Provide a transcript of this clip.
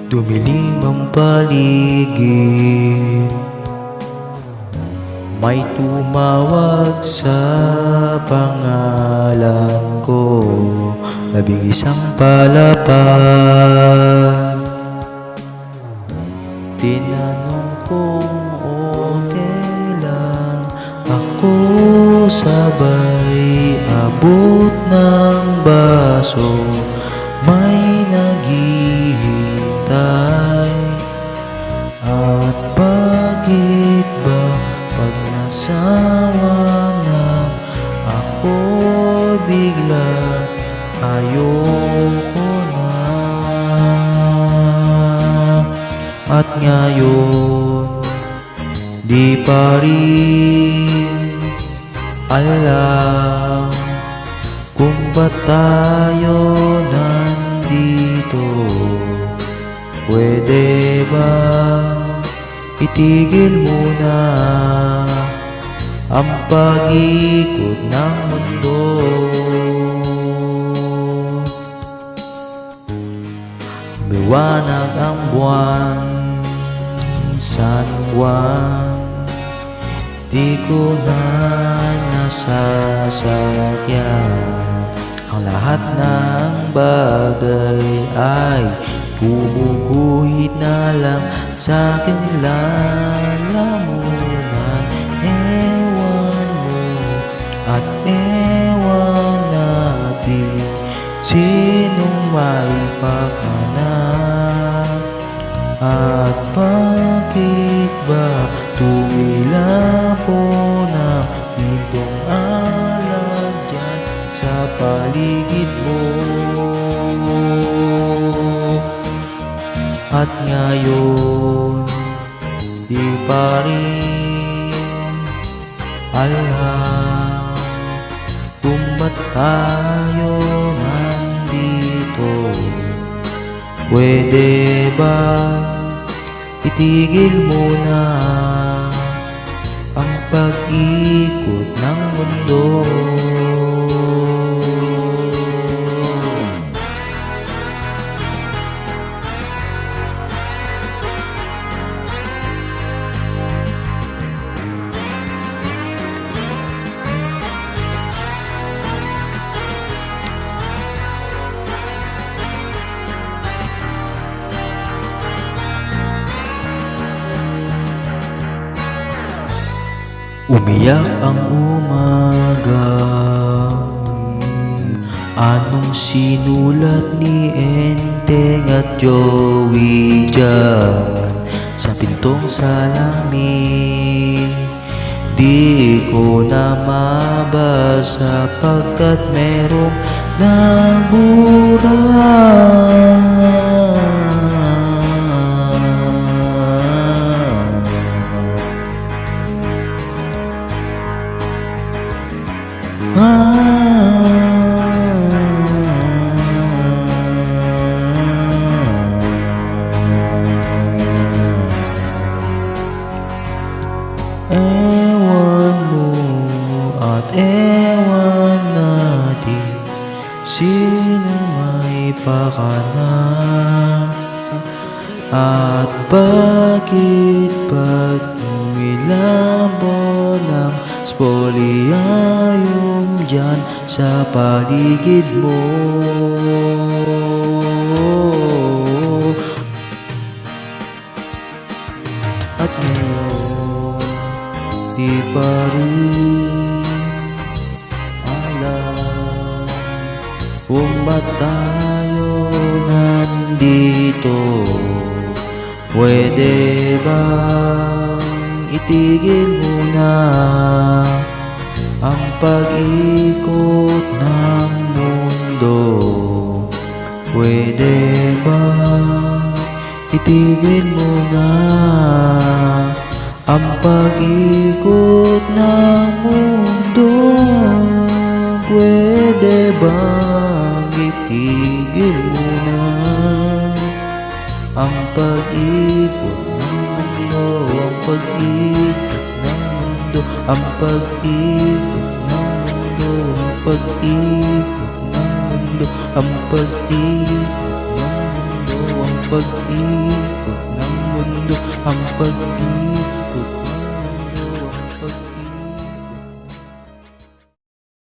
Dumilim ang paligid, may tumawag sa pangalan ko, 11 palapag. Tinanong kung okay lang ako, sabay abot ng baso, may naghihintay. At bakit ba pag nasawa na ako, bigla ayoko na? At ngayon di pa rin alam kung ba't tayo nandito. Pwede ba itigil muna ang pag-ikot ng mundo? Liwanag ang buwan, San Juan, di ko na nasasakyan. Ang lahat ng bagay ay gumuguhit na lang sa aking lalamunan. Ewan mo at ewan natin, sinong maipakana? At bakit ba tumilapo na itong alak dyan sa paligid mo? At ngayon di pa rin alam kung ba't tayo nandito. Pwede ba itigil muna ang pag-ikot ng mundo? Umiyak ang umaga, anong sinulat ni Enteng at Joey dyan sa pintong salamin? Di ko na mabasa pagkat merong nabura. Ewan mo at ewan natin, sino may pakana? At bakit pag umilabo ng spoliarium dyan sa paligid mo? At ngayon di pa rin alam kung ba't tayo nandito. Pwede bang itigil muna ang pag-ikot ng mundo? Pwede bang itigil muna ang pag-ikot ng mundo? Pwede bang itigil muna ang pag-ikot ng mundo? Ang pag-ikot ng mundo, ang pag-ikot ng mundo, ang pag-ikot ng mundo, ang pag-ikot ng mundo, pag-ikot ng mundo, ang pag-ikot